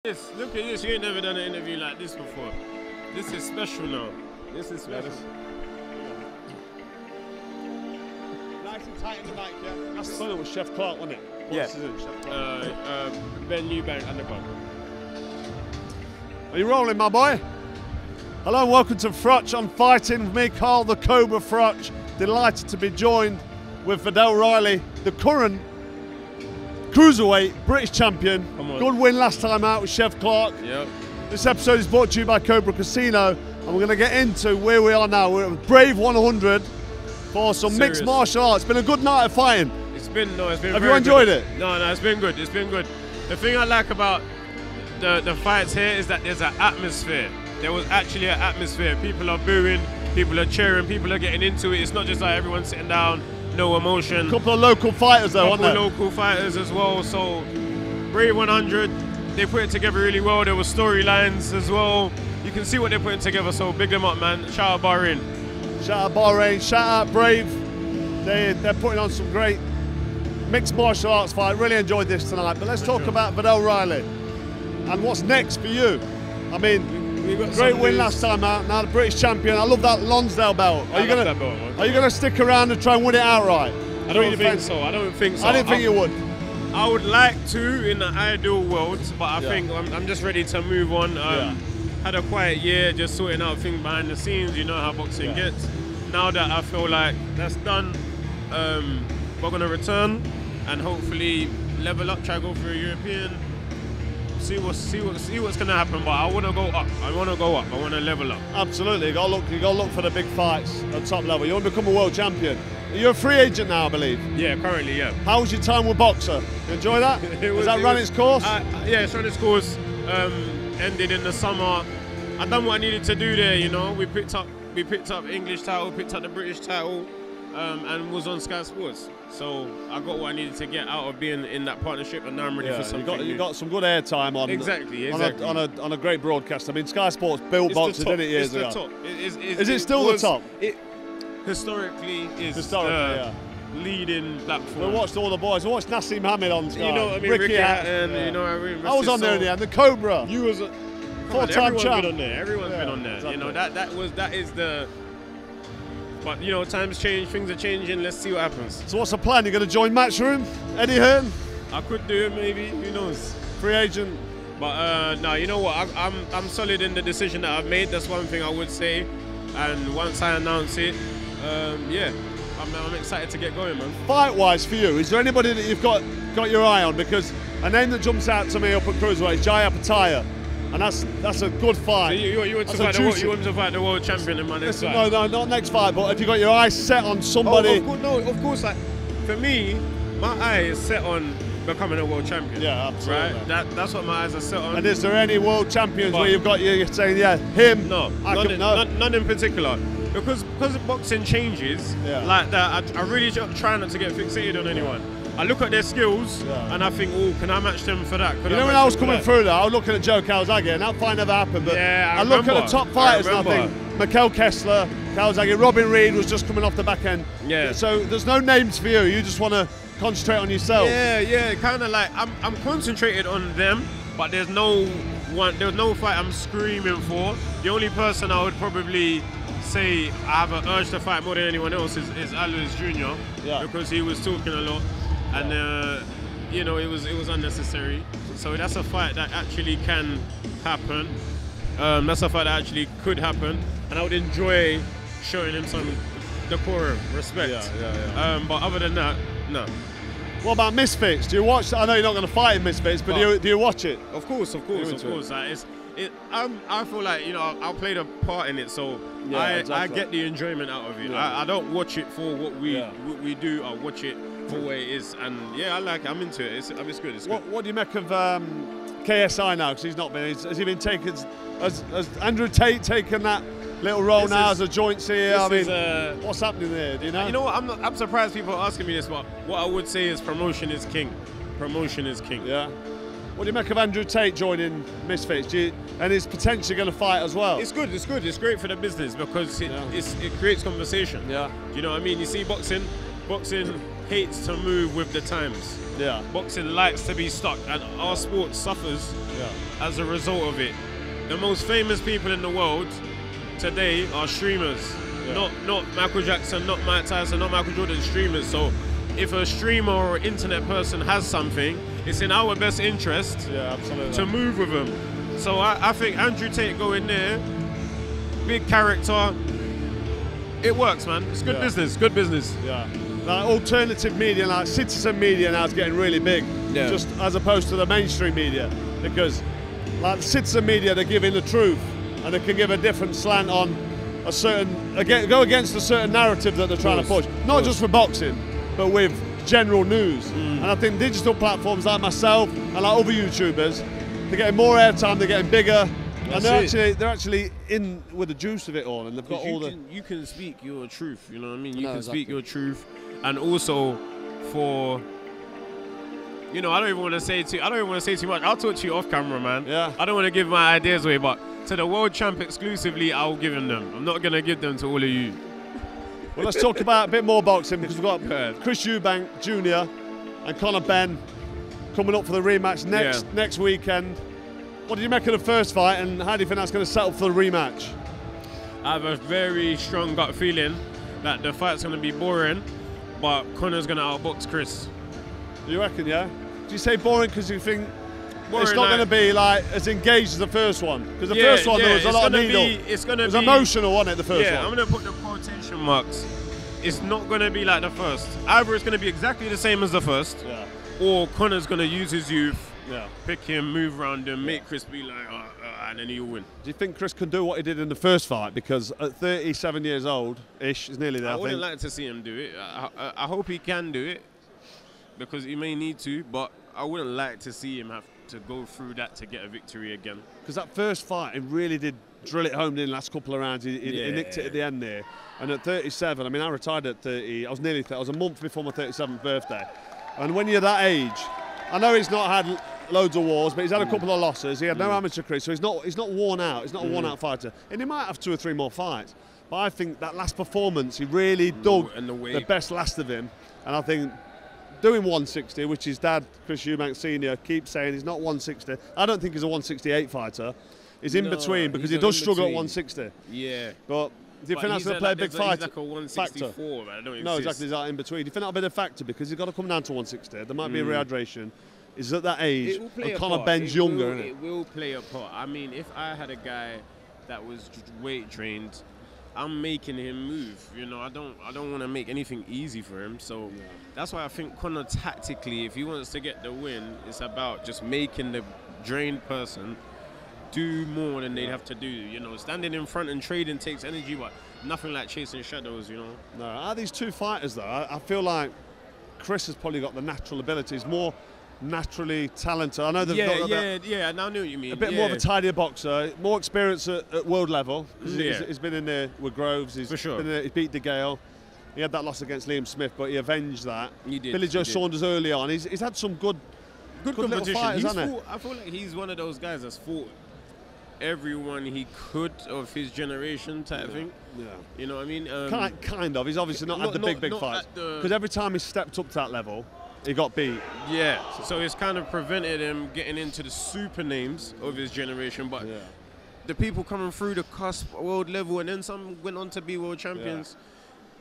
Yes, look at this. You ain't never done an interview like this before. This is special now. This is special. Nice and tight in the mic, yeah? That's the one with Chef Clark, wasn't it? Yeah. Chef Clark? Ben Eubank undercard. Are you rolling, my boy? Hello and welcome to Froch on Fighting with me, Carl the Cobra Froch. Delighted to be joined with Viddal Riley, the current Cruiserweight British champion. Good win last time out with Chef Clark. Yep. This episode is brought to you by Cobra Casino, and we're going to get into where we are now. We're at Brave 100 for some mixed martial arts. It's been a good night of fighting. It's been Have you enjoyed it? No, it's been good. It's been good. The thing I like about the fights here is that there's an atmosphere. There was actually an atmosphere. People are booing, people are cheering, people are getting into it. It's not just like everyone sitting down, no emotion. A couple of local fighters though, weren't there? Local fighters as well. So Brave 100, they put it together really well. There were storylines as well. You can see what they're putting together. So big them up, man. Shout out Bahrain. Shout out Bahrain. Shout out Brave. They're putting on some great mixed martial arts fight. Really enjoyed this tonight. But let's talk about Viddal Riley and what's next for you. I mean, great win last time out. Now the British champion. I love that Lonsdale belt. Are you gonna stick around and try and win it outright? I don't think so. I don't think so. I didn't think you would. I would like to in the ideal world, but I think I'm just ready to move on. Had a quiet year, just sorting out things behind the scenes. You know how boxing gets. Now that I feel like that's done, we're gonna return and hopefully level up. Try to go for a European. See what's gonna happen, but I want to go up. I want to level up. Absolutely, you got to look for the big fights at top level. You want to become a world champion. You're a free agent now, I believe. Yeah, currently, yeah. How was your time with Boxer? You enjoy that? Has that run its course? Yeah, it's run its course. Ended in the summer. I done what I needed to do there. You know, we picked up English title, picked up the British title, and was on Sky Sports. So I got what I needed to get out of being in that partnership, and now I'm ready for something. You got some good airtime on. Exactly. On a great broadcast. I mean, Sky Sports built boxing, didn't it, years ago? It's the top. Is it still the top? It historically is the leading platform. We watched all the boys. We watched Nassim Hamid on Sky. You know what I mean? Ricky Hatton, you know what I mean? I was on there in the end. The Cobra. You was a four-time champ. Everyone's been on there. Exactly. You know, that is the. But you know, times change, things are changing. Let's see what happens. So what's the plan? You're going to join Matchroom? Eddie Hearn? I could do it, maybe. Who knows? Free agent. But no, you know what? I'm solid in the decision that I've made. That's one thing I would say. And once I announce it, I'm excited to get going, man. Fight-wise for you, is there anybody that you've got your eye on? Because a name that jumps out to me up at Cruiserweight is Jai Apataya. And that's a good fight. So you want to fight the world champion in my next fight? No, not next fight, but if you got your eyes set on somebody. Of course. Like, for me, my eye is set on becoming a world champion. Yeah, absolutely. Right? That's what my eyes are set on. And is there any world champions where you're saying, yeah, him? No, none in particular. Because boxing changes like that, I really try not to get fixated on anyone. I look at their skills and I think, oh, can I match them for that? When I was coming through that, I was looking at Joe Calzaghe, and that fight never happened. But I look at the top fighters and I think Mikel Kessler, Calzaghe, Robin Reed was just coming off the back end. Yeah. So there's no names for you. You just want to concentrate on yourself. Yeah. Kind of like I'm concentrated on them, but there's no fight I'm screaming for. The only person I would probably say I have an urge to fight more than anyone else is Alois Jr. Because he was talking a lot. And you know, it was unnecessary. So that's a fight that actually can happen. That's a fight that actually could happen, and I would enjoy showing him some decorum, respect. But other than that, no. What about Misfits? Do you watch? I know you're not going to fight in Misfits, but do you watch it? Of course. Like, I feel like, you know, I played a part in it, so I get the enjoyment out of it. I don't watch it for what we do. I watch it for what it is, and I like it. I'm into it. It's good. It's good. What do you make of KSI now? Because he's not been. Has he been taken? Has Andrew Tate taken that little role now as a joint CEO? I mean, what's happening there? Do you know? You know what? I'm surprised people are asking me this, but what I would say is promotion is king. Promotion is king. Yeah. What do you make of Andrew Tate joining Misfits? And he's potentially going to fight as well. It's good. It's great for the business because it creates conversation. Yeah. Do you know what I mean? You see, boxing hates to move with the times. Yeah. Boxing likes to be stuck, and our sport suffers as a result of it. The most famous people in the world today are streamers. Not Michael Jackson, not Mike Tyson, not Michael Jordan, streamers. So if a streamer or internet person has something, it's in our best interest to move with them. So I think Andrew Tate going there, big character, it works, man. It's good business, good business. Yeah. Like alternative media, like citizen media now is getting really big, just as opposed to the mainstream media, because like the citizen media, they're giving the truth, and they can give a different slant on a certain, go against a certain narrative that they're trying to push. Not just for boxing, but with general news. And I think digital platforms like myself and like other YouTubers, they're getting more airtime, they're getting bigger, and they're actually in with the juice of it all, and they've got all the. You can speak your truth. You know what I mean? You can speak your truth, and also for. You know, I don't even want to say too much. I'll talk to you off camera, man. Yeah. I don't want to give my ideas away, but to the world champ exclusively, I'll give him them. I'm not gonna give them to all of you. Well, let's talk about a bit more boxing, because we've got Chris Eubank Jr. and Conor Benn coming up for the rematch next weekend. What did you make of the first fight, and how do you think that's going to settle for the rematch? I have a very strong gut feeling that the fight's going to be boring, but Conor's going to outbox Chris. You reckon, yeah? Do you say boring because you think it's not going to be like as engaged as the first one? Because the first one there was a lot of needle. It was emotional, wasn't it, the first one? Yeah, I'm going to put the quotation marks. It's not going to be like the first. Either it's going to be exactly the same as the first, or Conor's going to use his youth, pick him, move around him, make Chris be like, and then he'll win. Do you think Chris can do what he did in the first fight? Because at 37 years old-ish, he's nearly there, I wouldn't like to see him do it. I hope he can do it, because he may need to, but I wouldn't like to see him have to go through that to get a victory again. Because that first fight, he really did drill it home in the last couple of rounds. He nicked it at the end there. And at 37, I mean, I retired at 30. I was nearly 30. I was a month before my 37th birthday. And when you're that age, I know he's not had loads of wars, but he's had a couple of losses. He had no amateur career, so he's not worn out. He's not a worn-out fighter. And he might have 2 or 3 more fights. But I think that last performance, he really dug the best last of him. And I think doing 160, which his dad, Chris Eubank Sr., keeps saying he's not 160. I don't think he's a 168 fighter. He's in between, because he does struggle at 160. Yeah. But do you think that's going to play a big fight? He's like a 164, but I don't No, exactly, he's out in between. Do you think that'll be the factor? Because he's got to come down to 160. There might be a rehydration. He's at that age, and Conor Benn's younger, isn't it? It will play a part. I mean, if I had a guy that was weight trained, I'm making him move. You know, I don't want to make anything easy for him. So that's why I think Conor tactically, if he wants to get the win, it's about just making the drained person do more than they'd have to do. You know, standing in front and trading takes energy, but nothing like chasing shadows, you know. No, out of these two fighters, though, I feel like Chris has probably got the natural abilities, more naturally talented. I know they've got I now know what you mean. A bit more of a tidier boxer, more experience at world level. He's been in there with Groves. He's been in there, he beat De Gale. He had that loss against Liam Smith, but he avenged that. He did. Billy Joe Saunders early on. He's had some good competition. Fighters, hasn't he? I feel like he's one of those guys that's fought everyone he could of his generation type thing. Yeah. You know what I mean? Kind of. He's obviously not had the big fights. Because every time he stepped up to that level, he got beat. Yeah. So it's kind of prevented him getting into the super names of his generation. But the people coming through the cusp world level, and then some went on to be world champions.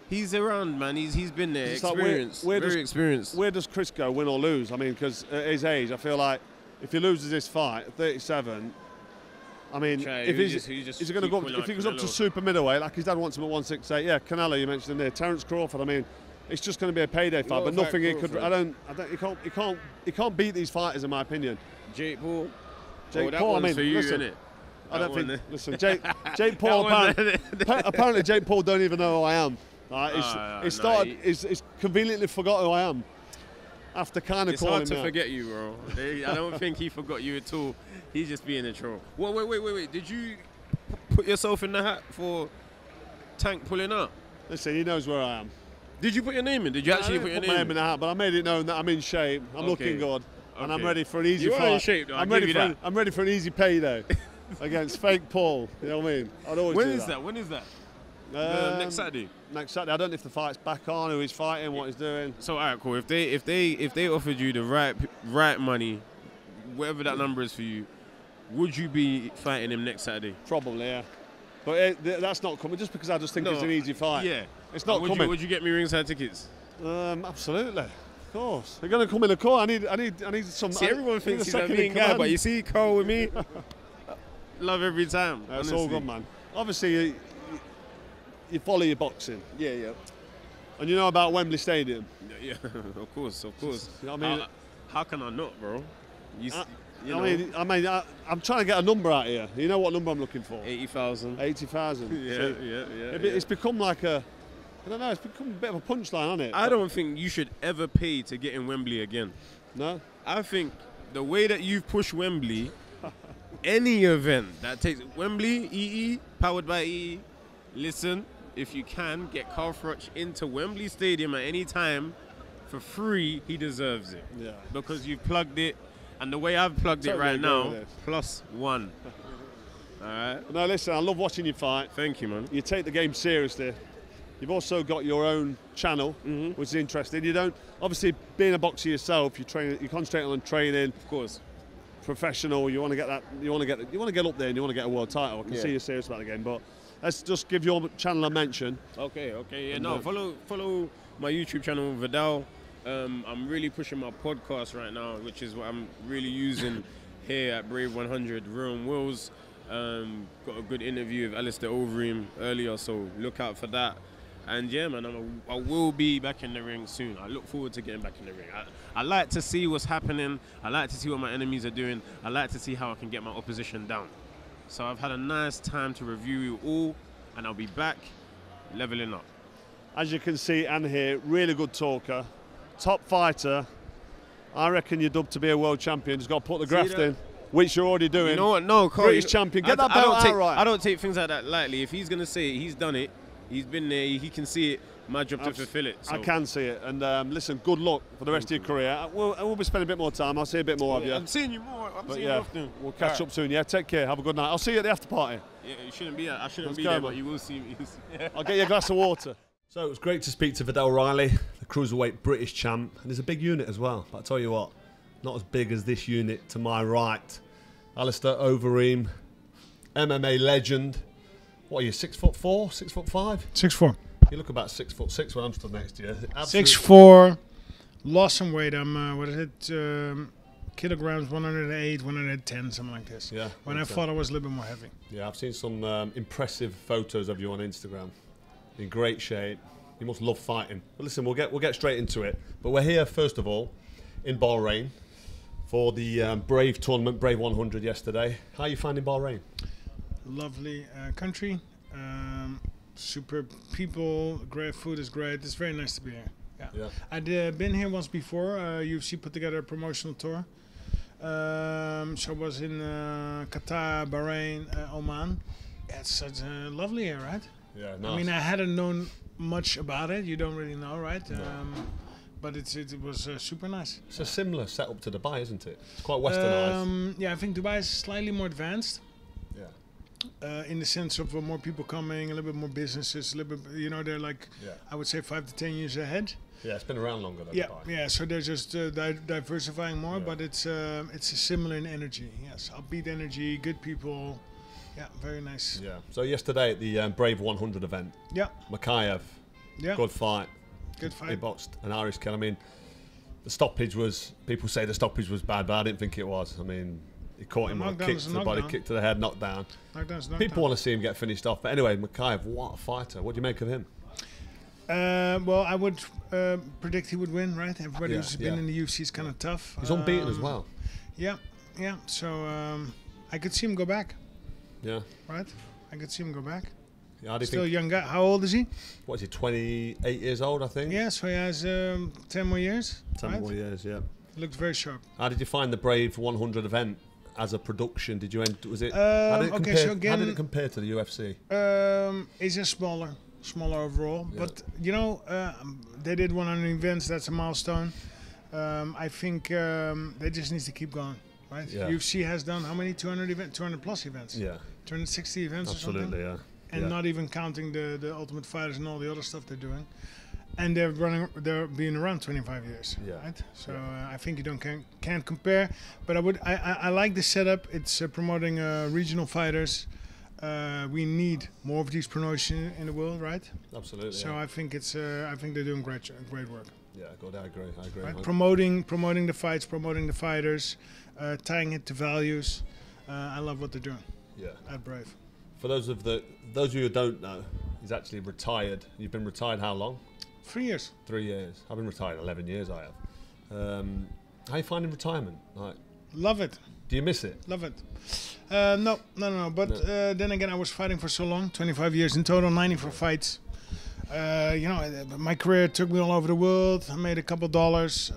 He's around, man. He's been there. Experienced. Very experienced. Where does Chris go, win or lose? I mean, because at his age, I feel like if he loses this fight at 37, I mean, if he's going to go, if he goes up to super middleweight, like his dad wants him at 168, Canelo, you mentioned him there, Terence Crawford. I mean, it's just going to be a payday fight, but nothing he could. He can't beat these fighters, in my opinion. Jake Paul. Jake Paul. I mean, for you, listen, innit? I don't think. Listen, Jake Paul. Apparently, Jake Paul don't even know who I am. He's conveniently forgot who I am. After kind of calling me. It's hard to forget you, bro. I don't think he forgot you at all. He's just being a troll. Wait. Did you put yourself in the hat for Tank pulling up? Listen, he knows where I am. Did you put your name in? Did you actually put your name in the hat? But I made it known that I'm in shape. I'm looking good, and I'm ready for an easy fight. You are in shape, though. I'm ready for an easy payday against fake Paul. You know what I mean? I'd always When is that? Next Saturday. Next Saturday. I don't know if the fight's back on, who he's fighting, what he's doing. So alright, cool. If they offered you the right money, whatever that number is for you, would you be fighting him next Saturday? Probably, yeah. But that's not coming just because I just think it's an easy fight. Yeah. It's not coming. Would you get me ringside tickets? Absolutely. Of course. They're going to come in the core. I need some. See, everyone thinks he's a mean guy, but you see Cole with me, love every time. That's all good, man. Obviously, you follow your boxing. Yeah. And you know about Wembley Stadium. Yeah, of course. You know what I mean? How can I not, bro? I'm trying to get a number out here. You know what number I'm looking for? 80,000. 80,000. Yeah. It's become like I don't know, it's become a bit of a punchline, hasn't it? I don't think you should ever pay to get in Wembley again. No? I think the way that you've pushed Wembley, any event that takes Wembley, EE, powered by EE, listen, if you can, get Carl Froch into Wembley Stadium at any time for free, he deserves it. Yeah. Because you've plugged it, and the way I've plugged it right now, +1. All right? No, listen, I love watching you fight. Thank you, man. You take the game seriously. You've also got your own channel, which is interesting. You don't, obviously, being a boxer yourself, you concentrate on training. Of course. Professional. You want to get that. You want to get up there, and you want to get a world title. I can see you're serious about the game, but let's just give your channel a mention. Okay. Yeah. No, follow my YouTube channel, Viddal. I'm really pushing my podcast right now, which is what I'm really using here at Brave 100. Real Wills. Got a good interview with Alistair Overeem earlier, so look out for that. And yeah, man, I will be back in the ring soon. I look forward to getting back in the ring. I like to see what's happening. I like to see what my enemies are doing. I like to see how I can get my opposition down. So I've had a nice time to review you all, and I'll be back leveling up. As you can see and hear, really good talker, top fighter. I reckon you're dubbed to be a world champion. Just got to put the graft in, which you're already doing. You know what? No, Cole, British champion. Get that belt out right. I don't take things like that lightly. If he's going to say it, he's done it. He's been there, he can see it. My job to fulfill it. So. I can see it. And listen, good luck for the rest of your career. We'll be spending a bit more time. I'll see a bit more of you. I'm seeing you more. I'm seeing you often. We'll catch up soon. Yeah, take care. Have a good night. I'll see you at the after party. Yeah, you shouldn't be I shouldn't be there, but you will see me. I'll get you a glass of water. So it was great to speak to Viddal Riley, the Cruiserweight British champ. And he's a big unit as well. But I tell you what, not as big as this unit to my right. Alistair Overeem, MMA legend. What are you, 6'4", 6'5"? 6'4". You look about 6'6" when I'm stood next to you. 6'4", lost some weight. I'm what is it? Kilograms, 108, 110, something like this. Yeah. When I thought I was a little bit more heavy. Yeah, I've seen some impressive photos of you on Instagram. In great shape. You must love fighting. But listen, we'll get straight into it. But we're here first of all in Bahrain for the Brave tournament, Brave 100 yesterday. How are you finding Bahrain? Lovely country. Super people, great food is great. It's very nice to be here. Yeah. I'd been here once before. UFC put together a promotional tour. So I was in Qatar, Bahrain, Oman. Yeah, it's such lovely here, right? Yeah, nice. I mean, I hadn't known much about it. You don't really know, right? No. But it was super nice. It's a similar setup to Dubai, isn't it? It's quite westernized. Yeah, I think Dubai is slightly more advanced. Yeah. In the sense of more people coming, a little bit more businesses, a little bit, they're like, I would say 5 to 10 years ahead. Yeah, it's been around longer than Dubai. Yeah, so they're just diversifying more, but it's similar in energy. Yes, upbeat energy, good people. Yeah, very nice. Yeah. So yesterday at the Brave 100 event, Makayev, good fight. Good fight. He boxed an Irish kid. I mean, the stoppage was, people say the stoppage was bad, but I didn't think it was. I mean, he caught him with a kick to the body, kick to the head, knockdown. People want to see him get finished off. But anyway, Makayev, what a fighter. What do you make of him? Well, I would predict he would win, right? Everybody who's been in the UFC is kind of tough. He's unbeaten as well. Yeah. So I could see him go back. Yeah. Right? I could see him go back. Yeah, still a young guy. How old is he? What is he, 28 years old, I think? Yeah, so he has 10 more years. 10 more years, yeah. Looks very sharp. How did you find the Brave 100 event as a production? Did you was it? How did it compare to the UFC? It's just smaller overall. Yeah. But they did 100 events. That's a milestone. I think they just need to keep going, right? Yeah. UFC has done how many? 200 plus events. Yeah. 260 events. Absolutely, or something? and not even counting the Ultimate Fighters and all the other stuff they're doing. And they're being around 25 years, right? So I think you can't compare. But I like the setup. It's promoting regional fighters. We need more of these promotions in the world, right? Absolutely. So I think I think they're doing great work. Yeah, good. I agree. Right? Promoting the fights, promoting the fighters, tying it to values. I love what they're doing. Yeah. At Brave. For those of you who don't know, he's actually retired. You've been retired how long? 3 years. 3 years. I've been retired 11 years. I have. How are you finding retirement? Like, love it. Do you miss it? Love it. No. But then again, I was fighting for so long, 25 years in total, 94 fights. My career took me all over the world. I made a couple dollars.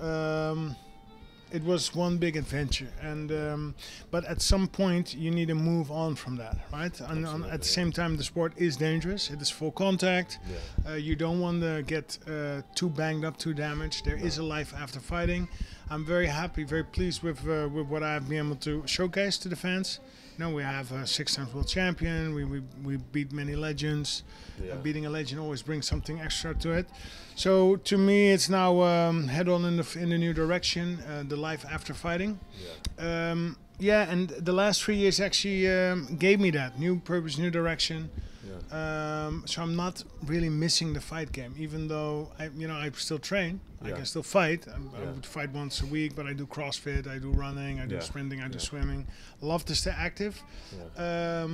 It was one big adventure, and but at some point you need to move on from that, right? And at the same time, the sport is dangerous. It is full contact. Yeah. You don't want to get too banged up, too damaged. There is a life after fighting. I'm very happy, very pleased with what I've been able to showcase to the fans. You know, we have a 6-time world champion. We beat many legends. Yeah. Beating a legend always brings something extra to it. So to me, it's now head on in the new direction, the life after fighting. Yeah. And the last 3 years actually gave me that new purpose, new direction. Yeah. So I'm not really missing the fight game, even though I still train. Yeah. I can still fight. I would fight once a week, but I do CrossFit, I do running, I do sprinting, I do swimming. Love to stay active. Yeah.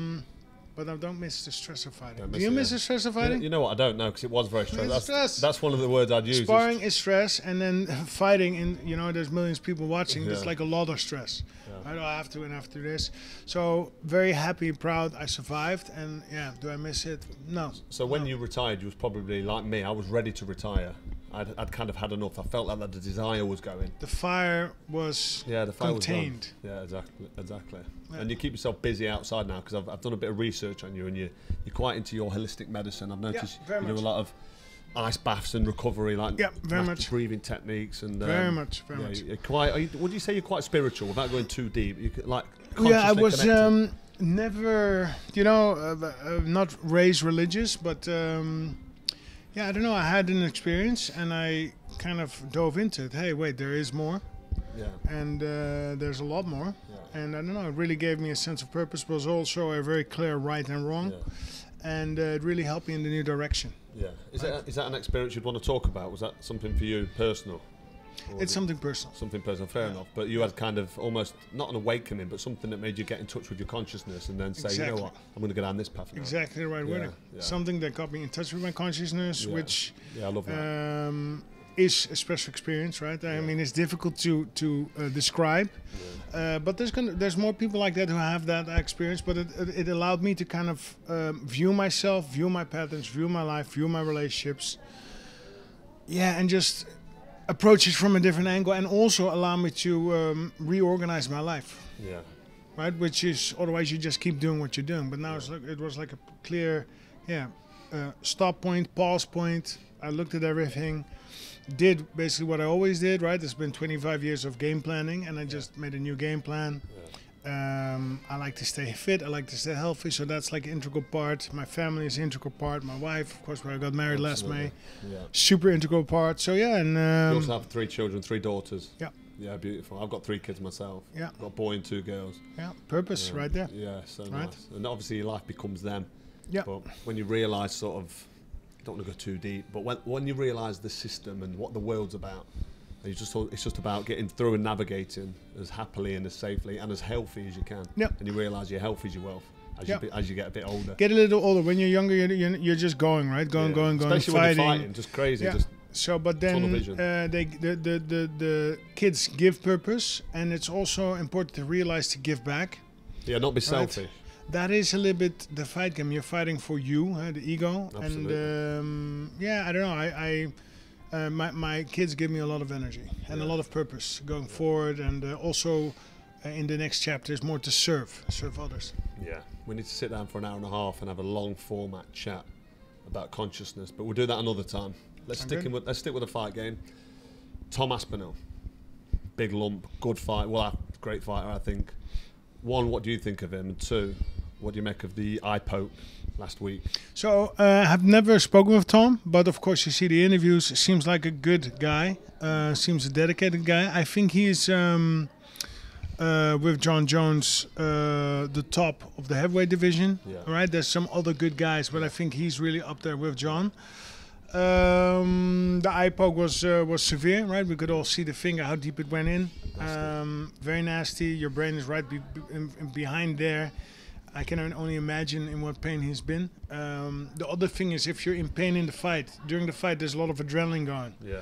But I don't miss the stress of fighting. Do you miss the stress of fighting? You know what? I don't know, because it was very stressful. That's one of the words I'd use. Sparring is stress, and then fighting, and there's millions of people watching. There's like a lot of stress. Yeah. I have to, and after this. So very happy, proud. I survived, and do I miss it? No. So when you retired, you was probably like me. I was ready to retire. I'd kind of had enough. I felt like that the desire was going. The fire was contained. Was exactly. Yeah. And you keep yourself busy outside now, because I've done a bit of research on you, and you're quite into your holistic medicine. I've noticed you do a lot of ice baths and recovery, like very much breathing techniques, and very much. You're quite. Would you say you're quite spiritual without going too deep? You could, like, I was never, not raised religious, but. I don't know. I had an experience, and I kind of dove into it. Hey, wait, there is more. Yeah. And there's a lot more. Yeah. And I don't know. It really gave me a sense of purpose. But was also a very clear right and wrong. Yeah. And it really helped me in the new direction. Yeah. Is that an experience you'd want to talk about? Was that something for you personal? It's something personal. Something personal, fair enough. But you had kind of almost, not an awakening, but something that made you get in touch with your consciousness and then say, you know what, I'm going to go down this path now. Exactly the right wording. Yeah. Something that got me in touch with my consciousness, which I love that. Is a special experience, right? I mean, it's difficult to describe, but there's more people like that who have that experience. But it allowed me to kind of view myself, view my patterns, view my life, view my relationships. Yeah, and just approach it from a different angle, and also allow me to reorganize my life. Yeah. Right, which is otherwise you just keep doing what you're doing. But now it was like a clear, stop point, pause point. I looked at everything, did basically what I always did. Right, it's been 25 years of game planning, and I just made a new game plan. I like to stay fit. I like to stay healthy. So that's like an integral part. My family is an integral part. My wife, of course, where I got married last May. Yeah. Super integral part. So and you also have 3 children, 3 daughters. Yeah. Yeah, beautiful. I've got 3 kids myself. Yeah. I've got a boy and 2 girls. Yeah. Purpose right there. Yeah, so nice. And obviously your life becomes them. Yeah. But when you realise sort of, don't want to go too deep, but when you realise the system and what the world's about, it's just about getting through and navigating as happily and as safely and as healthy as you can. Yep. And you realise your health is your wealth as you get a bit older. Get a little older. When you're younger, you're just going, right? Going, especially fighting. When you're fighting, just crazy. Yeah. So, but then the kids give purpose, and it's also important to realize to give back. Yeah, not be selfish. That is a little bit the fight game. You're fighting for you, the ego. Absolutely. And I don't know. My kids give me a lot of energy and a lot of purpose going forward, and also in the next chapter is more to serve others. Yeah, we need to sit down for an hour and a half and have a long format chat about consciousness, but we'll do that another time. Let's stick with the fight game. Tom Aspinall, big lump, good fight. Well, great fighter, I think. 1, what do you think of him? And 2, what do you make of the eye poke last week? So I've never spoken with Tom, but of course you see the interviews. Seems like a good guy. Seems a dedicated guy. I think he's with John Jones the top of the heavyweight division. Yeah. Right? There's some other good guys, but I think he's really up there with John. The eye poke was severe, right? We could all see the finger, how deep it went in. Very nasty. Your brain is right behind there. I can only imagine in what pain he's been. The other thing is, if you're in pain in the fight, during the fight, there's a lot of adrenaline going. Yeah.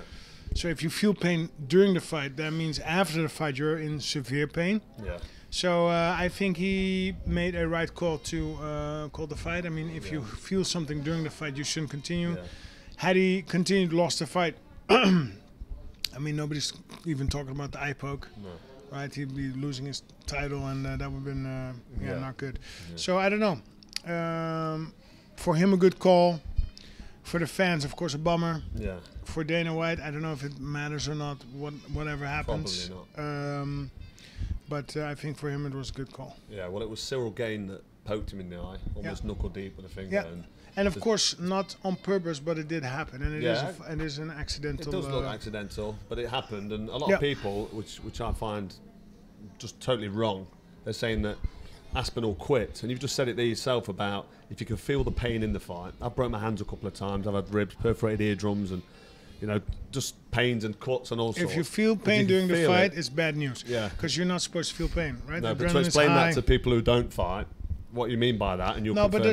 So if you feel pain during the fight, that means after the fight you're in severe pain. Yeah. So I think he made a right call to call the fight. I mean, if you feel something during the fight, you shouldn't continue. Yeah. Had he continued, lost the fight, I mean, nobody's even talking about the eye poke. No. Right, he'd be losing his title, and that would have been not good. Yeah. So I don't know. For him, a good call. For the fans, of course, a bummer. Yeah. For Dana White, I don't know if it matters or not. Whatever happens. Probably not. But I think for him, it was a good call. Yeah. Well, it was Cyril Gain that poked him in the eye, almost knuckle deep with a finger. Yeah. And of course, not on purpose, but it did happen, and it is an accidental. It does look accidental, but it happened, and a lot of people, which I find just totally wrong, they're saying that Aspinall quit, and you've just said it there yourself about if you can feel the pain in the fight. I've broken my hands a couple of times. I've had ribs, perforated eardrums, and just pains and cuts and all sorts. If you feel pain during the fight, it's bad news. Yeah, because you're not supposed to feel pain, right? No, but to explain that to people who don't fight. What you mean by that, and you'll so that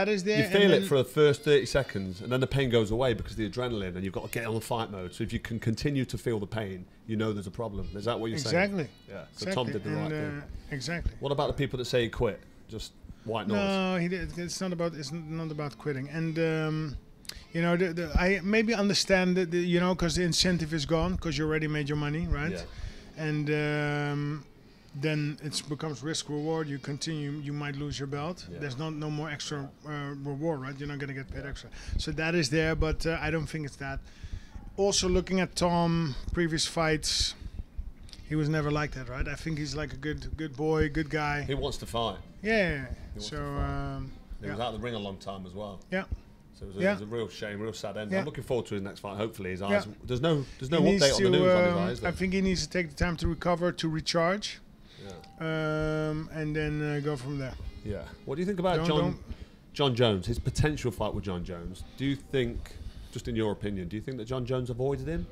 is there. You feel it for the first 30 seconds, and then the pain goes away because of the adrenaline, and you've got to get on the fight mode. So if you can continue to feel the pain, you know there's a problem. Is that what you're saying? Exactly. Yeah. So Tom did the right thing. Exactly. What about the people that say he quit? Just white noise. No, he did. It's not about quitting. And I maybe understand that because the incentive is gone because you already made your money, right? Yeah. And then it becomes risk reward. You continue, you might lose your belt. Yeah. There's no more extra reward, right? You're not going to get paid extra. So that is there, but I don't think it's that. Also, looking at Tom, previous fights, he was never like that, right? I think he's like a good boy, good guy. He wants to fight. Yeah. He So was out of the ring a long time as well. Yeah. So it was a real shame, real sad end. Yeah. I'm looking forward to his next fight. Hopefully, his eyes. Yeah. There's no update on the news on his eyes. I think he needs to take the time to recover, to recharge. Yeah. And then go from there. Yeah. What do you think about John Jones, his potential fight with John Jones? Do you think, just in your opinion, do you think that John Jones avoided him?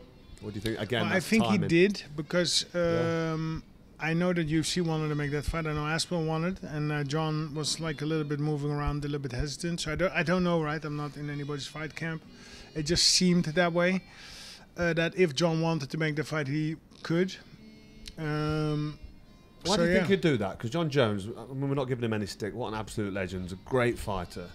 Or do you think, again, I think timing? he did because I know that UFC wanted to make that fight. I know Aspinall wanted, and John was like a little bit moving around, a little bit hesitant. So I don't know, right? I'm not in anybody's fight camp. It just seemed that way, that if John wanted to make the fight, he could. Why do you think he'd do that? Because John Jones, I mean, we're not giving him any stick. What an absolute legend. A great fighter.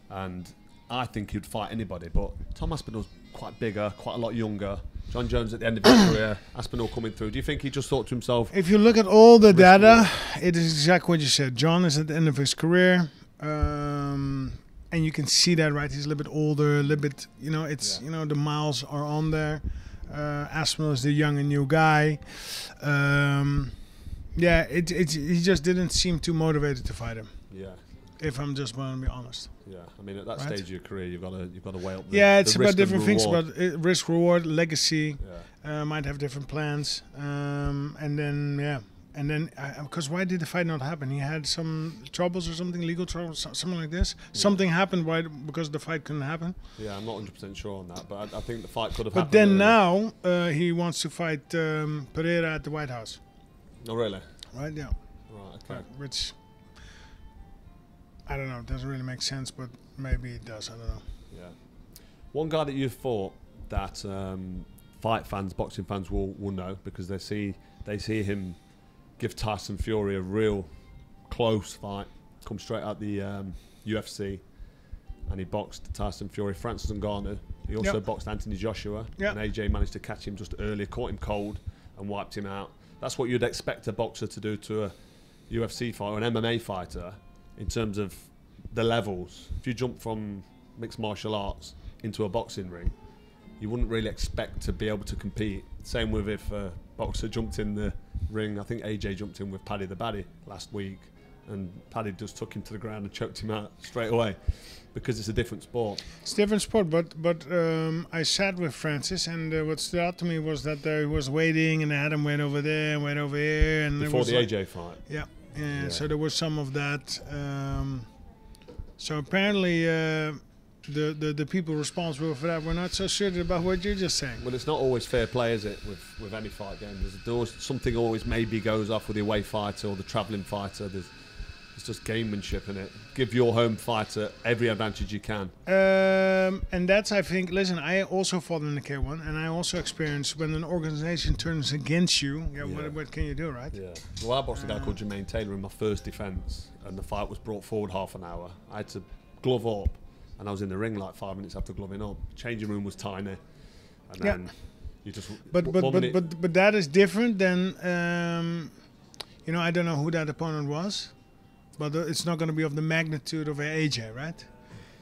And I think he'd fight anybody. But Tom Aspinall's quite bigger, quite a lot younger. John Jones at the end of his career, Aspinall coming through. Do you think he just thought to himself... If you look at all the data, it is exactly what you said. John is at the end of his career. And you can see that, right? He's a little bit older, a little bit... the miles are on there. Aspinall is the young and new guy. Yeah, he just didn't seem too motivated to fight him. Yeah. If I'm just going to be honest. Yeah, I mean at that stage of your career, you've got to weigh up. It's the about different things, reward. about risk, reward, legacy. Yeah. Might have different plans, and then because why did the fight not happen? He had some troubles or something, legal troubles, something like this. Yeah. Something happened because the fight couldn't happen. Yeah, I'm not 100% sure on that, but I think the fight could have happened. But then now he wants to fight Pereira at the White House. Oh really? Right. Yeah. Right. Okay. Which I don't know. It doesn't really make sense, but maybe it does. I don't know. Yeah. One guy that you've fought that fight fans, boxing fans will know because they see him give Tyson Fury a real close fight, come straight out the UFC, and he boxed Tyson Fury, Francis Ngannou. He also boxed Anthony Joshua, and AJ managed to catch him just earlier, caught him cold, and wiped him out. That's what you'd expect a boxer to do to a UFC fighter or an MMA fighter in terms of the levels. If you jump from mixed martial arts into a boxing ring, you wouldn't really expect to be able to compete. Same with if a boxer jumped in the ring. I think AJ jumped in with Paddy the Baddy last week and Paddy just took him to the ground and choked him out straight away, because it's a different sport. It's a different sport, but I sat with Francis, and what stood out to me was that he was waiting, and they had him wait over there and wait over here, and Before the like, AJ fight. Yeah. So there was some of that. So apparently the people responsible for that were not so sure about what you're just saying. Well, it's not always fair play, is it, with any fight game? There's always, something always maybe goes off with the away fighter or the travelling fighter. It's just gamemanship in it. Give your home fighter every advantage you can. And that's, I think, listen, I also fought in the K1, and I also experienced when an organization turns against you, what can you do, right? Yeah. Well, I boxed a guy called Jermaine Taylor in my first defence, and the fight was brought forward half an hour. I had to glove up, and I was in the ring like 5 minutes after gloving up. Changing room was tiny, and then you just. But that is different than, I don't know who that opponent was. But it's not going to be of the magnitude of an AJ, right?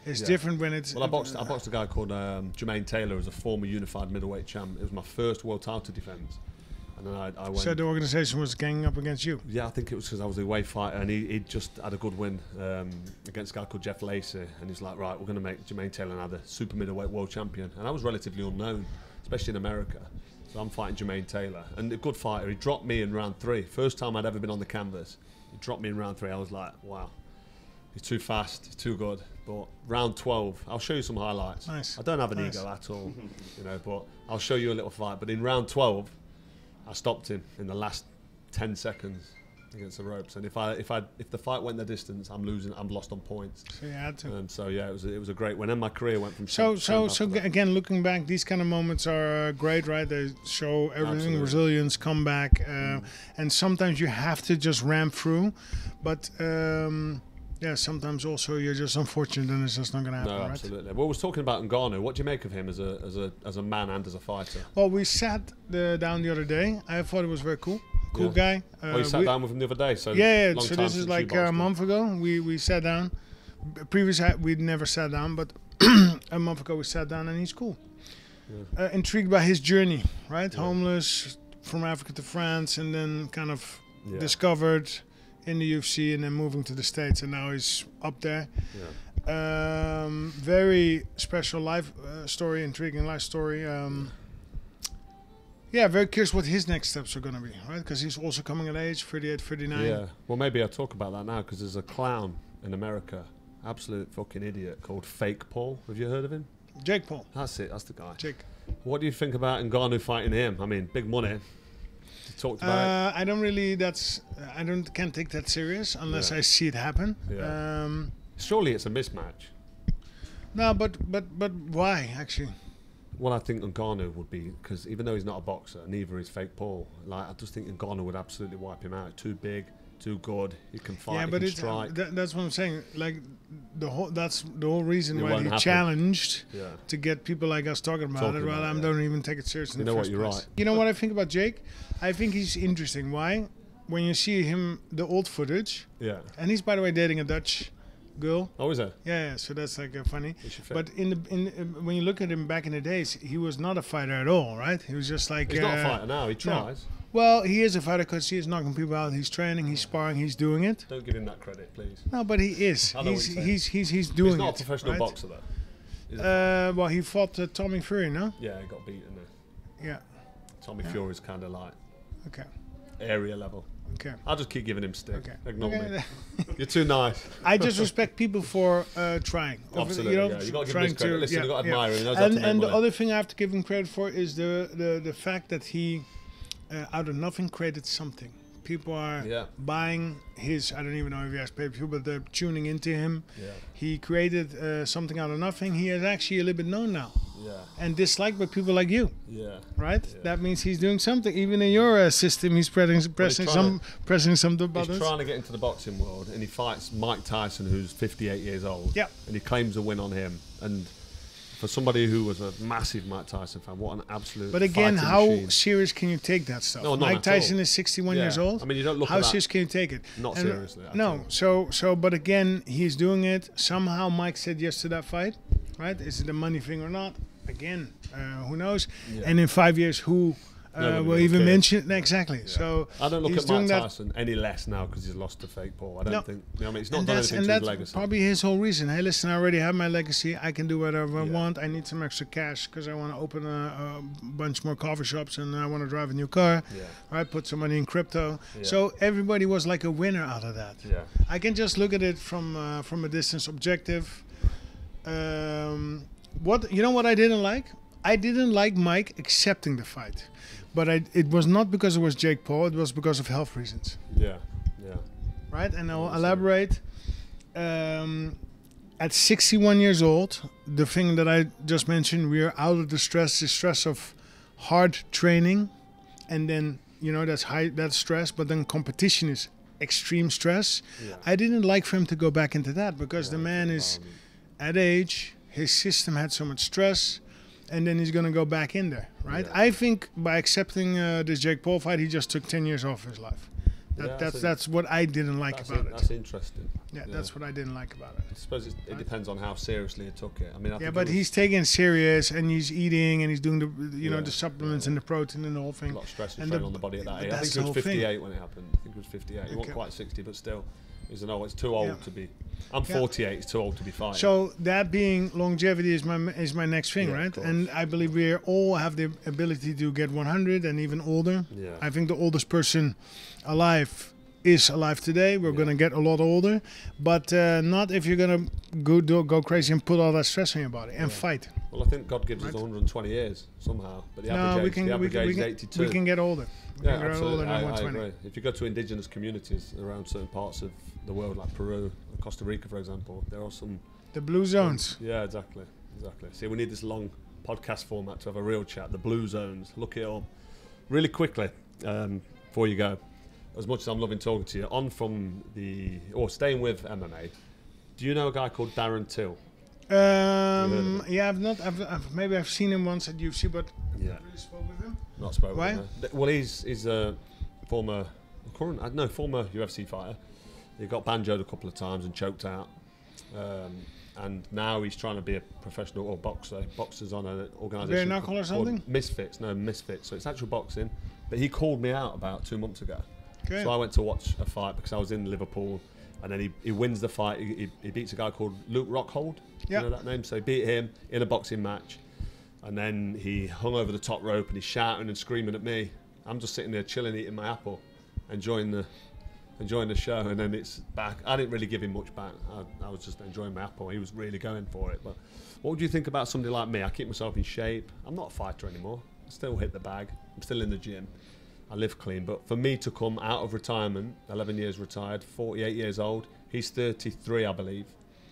It's different when it's... Well, I boxed a guy called Jermaine Taylor, who's a former unified middleweight champ. It was my first world title defence. And then I went... So the organisation was ganging up against you? Yeah, I think it was because I was the away fighter, and he just had a good win against a guy called Jeff Lacey. And he's like, right, we're going to make Jermaine Taylor now the super middleweight world champion. And I was relatively unknown, especially in America. So I'm fighting Jermaine Taylor. And a good fighter. He dropped me in round 3. First time I'd ever been on the canvas. He dropped me in round 3. I was like, wow, he's too fast, he's too good. But round 12, I'll show you some highlights. Nice. I don't have an ego at all, but I'll show you a little fight. But in round 12, I stopped him in the last 10 seconds against the ropes. And if the fight went the distance, I'm lost on points. So you had to. It was a great win. And my career went from So again, looking back, these kind of moments are great, right? They show everything, Absolutely. Resilience, comeback, and sometimes you have to just ramp through, but sometimes also you're just unfortunate and it's just not going to happen. No, absolutely. Right? Well, I was talking about Ngannou. What do you make of him as a man and as a fighter? Well, we sat down the other day. I thought it was very cool. Cool guy. You sat down with him the other day. So so this is like a month ago. We sat down. Previously we'd never sat down, but a month ago we sat down, and he's cool. Yeah. Intrigued by his journey, right? Yeah. Homeless, from Africa to France, and then kind of discovered in the UFC, and then moving to the States, and now he's up there. Yeah. Very special life story, intriguing life story. Very curious what his next steps are going to be, right? Because he's also coming of age, 38, 39. Yeah, well, maybe I'll talk about that now, because there's a clown in America, absolute fucking idiot, called Fake Paul. Have you heard of him? Jake Paul. That's it, that's the guy. Jake. What do you think about Ngannou fighting him? I mean, big money. Talked about it. I don't really, can't take that serious unless I see it happen. Yeah. Surely it's a mismatch. No, but why, actually? Well, I think Ngannou would be, because even though he's not a boxer, neither is Fake Paul. Like, I just think Ngannou would absolutely wipe him out. Too big, too good. He can fight. He can strike. That's what I'm saying. Like, that's the whole reason why he challenged to get people like us talking about it. Well, I don't even take it seriously. You know what? You're right. You know what I think about Jake? I think he's interesting. Why? When you see him, the old footage. Yeah. And he's, by the way, dating a Dutch girl. Oh, is it? Yeah. So that's like funny. But when you look at him back in the days, he was not a fighter at all, right? He was just like. He's not a fighter now. He tries. No. Well, he is a fighter because he is knocking people out. He's training. He's sparring. He's doing it. Don't give him that credit, please. No, but he is. He's doing it. He's not a professional boxer, though. Well, he fought Tommy Fury, no? Yeah, he got beaten. Yeah. Tommy Fury's kind of like. Okay. Area level. Okay. I'll just keep giving him stick. Okay. Ignore me. You're too nice. I just respect people for trying. Absolutely. You got to give him credit. Listen, you got to admire him. And the other thing I have to give him credit for is the fact that he, out of nothing, created something. People are buying his. I don't even know if he has pay-per-view, but they're tuning into him. Yeah. He created something out of nothing. He is actually a little bit known now. Yeah. And disliked by people like you. Yeah. Right. Yeah. That means he's doing something. Even in your system, he's pressing some buttons. He's trying to get into the boxing world, and he fights Mike Tyson, who's 58 years old. Yeah. And he claims a win on him. And for somebody who was a massive Mike Tyson fan, what an absolute. But again, how machine. Serious can you take that stuff? No, Mike Tyson is 61 years old. I mean, you don't look how at that. Serious can you take it? Not seriously. No. So, but again, he's doing it. Somehow, Mike said yes to that fight. Right? Is it a money thing or not? Again, who knows? Yeah. And in 5 years, who will even mention exactly. Yeah. So I don't look he's at Mike Tyson any less now because he's lost to fake Paul. I don't think. You know what I mean, it's not done anything to his legacy. Probably his whole reason. Hey, listen, I already have my legacy. I can do whatever I want. I need some extra cash because I want to open a bunch more coffee shops and I want to drive a new car. Yeah. Right, put some money in crypto. Yeah. So everybody was like a winner out of that. Yeah. I can just look at it from a distance, objective. What I didn't like? I didn't like Mike accepting the fight. But it was not because it was Jake Paul. It was because of health reasons. Yeah. Right, and I'll elaborate. At 61 years old, the thing that I just mentioned, we are out of the stress of hard training, and then that's stress. But then competition is extreme stress. Yeah. I didn't like for him to go back into that because the man is at age. His system had so much stress. And then he's going to go back in there, right? Yeah. I think by accepting this Jake Paul fight, he just took 10 years off his life. That's what I didn't like about it. That's interesting. Yeah, that's what I didn't like about it. I suppose it depends on how seriously he took it. I mean, but he's taking it serious, and he's eating, and he's doing the supplements and the protein and the whole thing. A lot of stress and strain on the body at that age. I think it was 58 when it happened. I think it was 58. He wasn't quite 60, but still. It's too old to be. I'm 48. It's too old to be fighting. So that being longevity is my next thing, right? And I believe we all have the ability to get 100 and even older. Yeah. I think the oldest person alive is alive today. We're gonna get a lot older, but not if you're gonna go crazy and put all that stress on your body and fight. Well, I think God gives us 120 years somehow, but the average age is 82. We can get older. Yeah, absolutely. I agree. If you go to indigenous communities around certain parts of the world, like Peru, or Costa Rica, for example, there are some... The blue zones. Yeah, exactly. See, we need this long podcast format to have a real chat. The blue zones. Look it up. Really quickly, before you go, as much as I'm loving talking to you, staying with MMA, do you know a guy called Darren Till? Yeah, I've seen him once at UFC, but I've not really spoke with him. Not spoke with him. Well, he's a former UFC fighter. He got banjoed a couple of times and choked out. And now he's trying to be a professional boxer. Boxers on an organisation. Bare knuckle or something? Misfits. So it's actual boxing. But he called me out about 2 months ago. Okay. So I went to watch a fight because I was in Liverpool. And then he wins the fight. He beats a guy called Luke Rockhold. You know that name? So he beat him in a boxing match. And then he hung over the top rope and he's shouting and screaming at me. I'm just sitting there chilling, eating my apple, enjoying the show. And then it's back. I didn't really give him much back. I was just enjoying my apple. He was really going for it. But what would you think about somebody like me? I keep myself in shape. I'm not a fighter anymore. I still hit the bag. I'm still in the gym. I live clean, but for me to come out of retirement, 11 years retired, 48 years old, he's 33, I believe.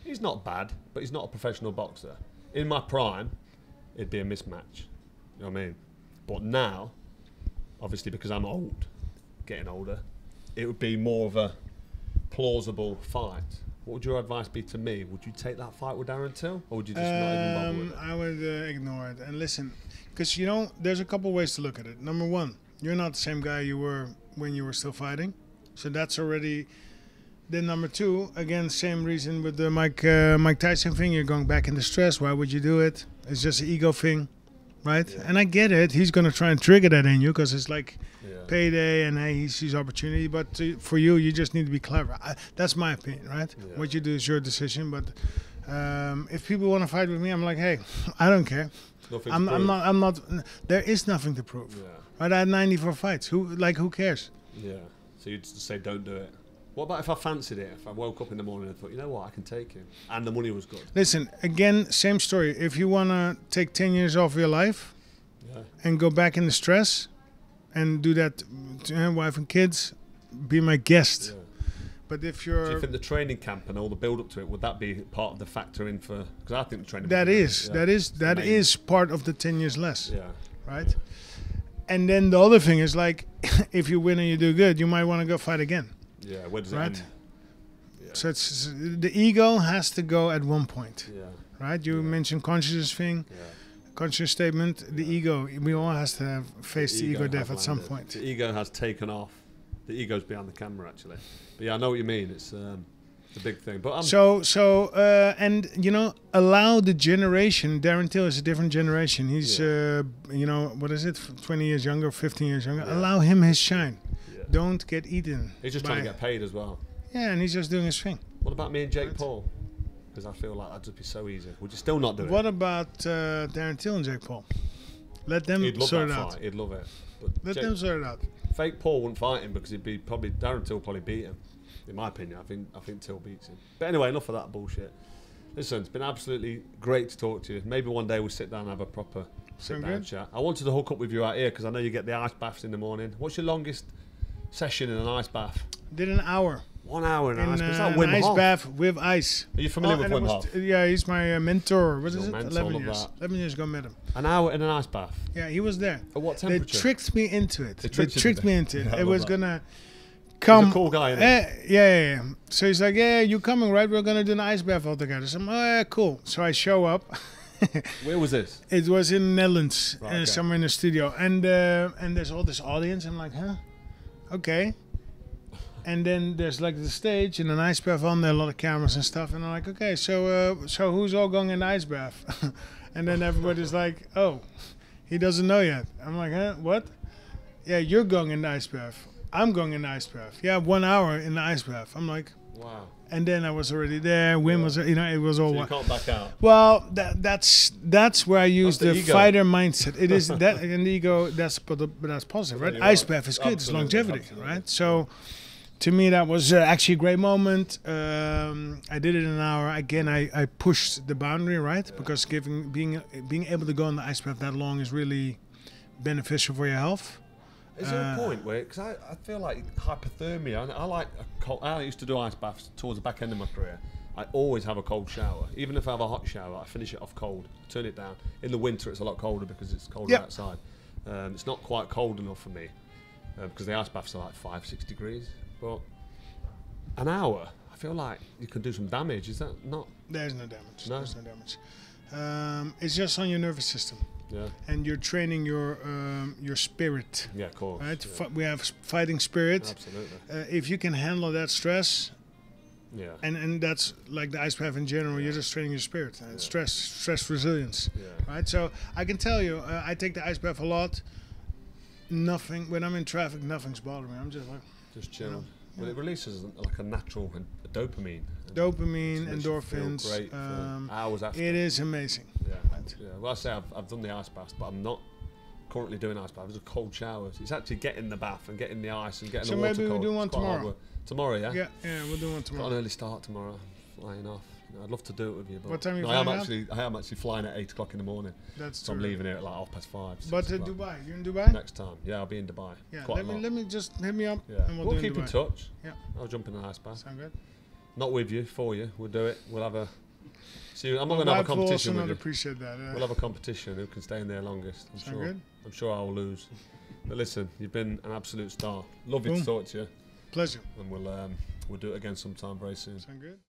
He's not bad, but he's not a professional boxer. In my prime, it'd be a mismatch. You know what I mean? But now, obviously because I'm old, getting older, it would be more of a plausible fight. What would your advice be to me? Would you take that fight with Darren Till, or would you just not even bother with it? I would ignore it and listen, because there's a couple ways to look at it. Number one, you're not the same guy you were when you were still fighting. So that's already... Then number two, again, same reason with the Mike Tyson thing. You're going back into stress. Why would you do it? It's just an ego thing, right? Yeah. And I get it. He's going to try and trigger that in you because it's like payday and hey, he sees opportunity. But for you, you just need to be clever. That's my opinion, right? Yeah. What you do is your decision. But if people want to fight with me, I'm like, hey, I don't care. I'm not. There is nothing to prove. Yeah. Right? I had 94 fights. Who cares? Yeah. So you just say, don't do it. What about if I fancied it? If I woke up in the morning and thought, you know what, I can take him, and the money was good. Listen, again, same story. If you want to take 10 years off your life and go back in the stress and do that to wife and kids, be my guest. Yeah. But if you're... Do you think the training camp and all the build-up to it, would that be part of the factor in for... Because I think the training... That is part of the 10 years less. Yeah. Right? And then the other thing is like, if you win and you do good, you might want to go fight again. Yeah, where does it end? Yeah. So it's the ego has to go at one point. Yeah. Right? You mentioned consciousness thing, conscious statement. The ego, we all has to have faced the ego death at some point. The ego has taken off. The ego's behind the camera, actually. But yeah, I know what you mean. It's the big thing. But and you know, allow the generation. Darren Till is a different generation. He's you know, what is it? 20 years younger, 15 years younger. Yeah. Allow him his shine. Yeah. Don't get eaten. He's just trying to get paid as well. Yeah, and he's just doing his thing. What about me and Jake Paul? Because I feel like that'd just be so easy. Would you still not do it? What about Darren Till and Jake Paul? Let them sort it out. He'd love it. But Let them sort it out. Fake Paul wouldn't fight him because Darren Till probably beat him. In my opinion, I think Till beats him. But anyway, enough of that bullshit. Listen, it's been absolutely great to talk to you. Maybe one day we'll sit down and have a proper sit-down chat. I wanted to hook up with you out here because I know you get the ice baths in the morning. What's your longest session in an ice bath? Did an hour. 1 hour in an ice bath? Is that an Wim ice Hof? bath with ice. Are you familiar with Wim Hof? Yeah, he's my mentor. What is it? Mentor, 11 years. 11 years ago, met him. An hour in an ice bath? Yeah, he was there. At what temperature? They tricked me into it. They tricked me into it. Yeah, it was going to come. He's a cool guy, isn't he? Yeah. So he's like, yeah, you coming, right? We're going to do an ice bath all together. So I'm like, oh, yeah, cool. So I show up. Where was this? It was in the Netherlands, right, okay. somewhere in the studio. And there's all this audience. I'm like, huh? Okay. And then there's like the stage and an ice bath on there, a lot of cameras and stuff. And I'm like, okay, so who's all going in the ice bath? And then everybody's like, oh, he doesn't know yet. I'm like, huh? What? Yeah, you're going in the ice bath. I'm going in the ice bath. Yeah, 1 hour in the ice bath. I'm like, wow. And then I was already there. Wim was, you know, it was all. So you can't back out. Well, that's where I use the fighter mindset. It is that and the ego. That's positive, right? Ice bath is good. It's longevity, right? So. To me, that was actually a great moment. I did it in an hour. Again, I pushed the boundary, right? Yeah. Because being able to go in the ice bath that long is really beneficial for your health. Is there a point where, because I feel like hypothermia, I used to do ice baths towards the back end of my career. I always have a cold shower. Even if I have a hot shower, I finish it off cold, turn it down. In the winter, it's a lot colder because it's colder outside. It's not quite cold enough for me because the ice baths are like 5-6 degrees. But an hour, I feel like you could do some damage. Is that not? There's no damage. No? There's no damage. It's just on your nervous system. Yeah. And you're training your spirit. Yeah, of course. Right. Yeah. We have fighting spirit. Absolutely. If you can handle that stress. Yeah. And that's like the ice bath in general. You're just training your spirit. Stress resilience. Yeah. Right. So I can tell you, I take the ice bath a lot. Nothing when I'm in traffic. Nothing's bothering me. I'm just like. Just chill. You know, well, it releases like a natural dopamine. Dopamine, endorphins. Feel great for hours after. It is amazing. Yeah. Yeah. Well, I say I've done the ice baths, but I'm not currently doing ice baths. It's cold showers. It's actually getting the bath and getting the ice and getting the water cold. So maybe we'll do one tomorrow. Tomorrow, yeah. Yeah, we'll do one tomorrow. Got an early start tomorrow. Flying off. I'd love to do it with you. But what time are you flying I am actually flying at 8 o'clock in the morning. So I'm leaving here at like 5:30. But Dubai, you're in Dubai? Next time, yeah, I'll be in Dubai. Yeah, let me just hit me up. Yeah, and we'll keep in touch. Yeah, I'll jump in an ice bath. Sound good? Not with you, for you. We'll do it. We'll have a. See, I'm not going to have a competition with you. Appreciate that. Yeah. We'll have a competition. Who can stay in there longest? I'm sure I'll lose. But listen, you've been an absolute star. Lovely to talk to you. Pleasure. And we'll do it again sometime very soon. Sound good?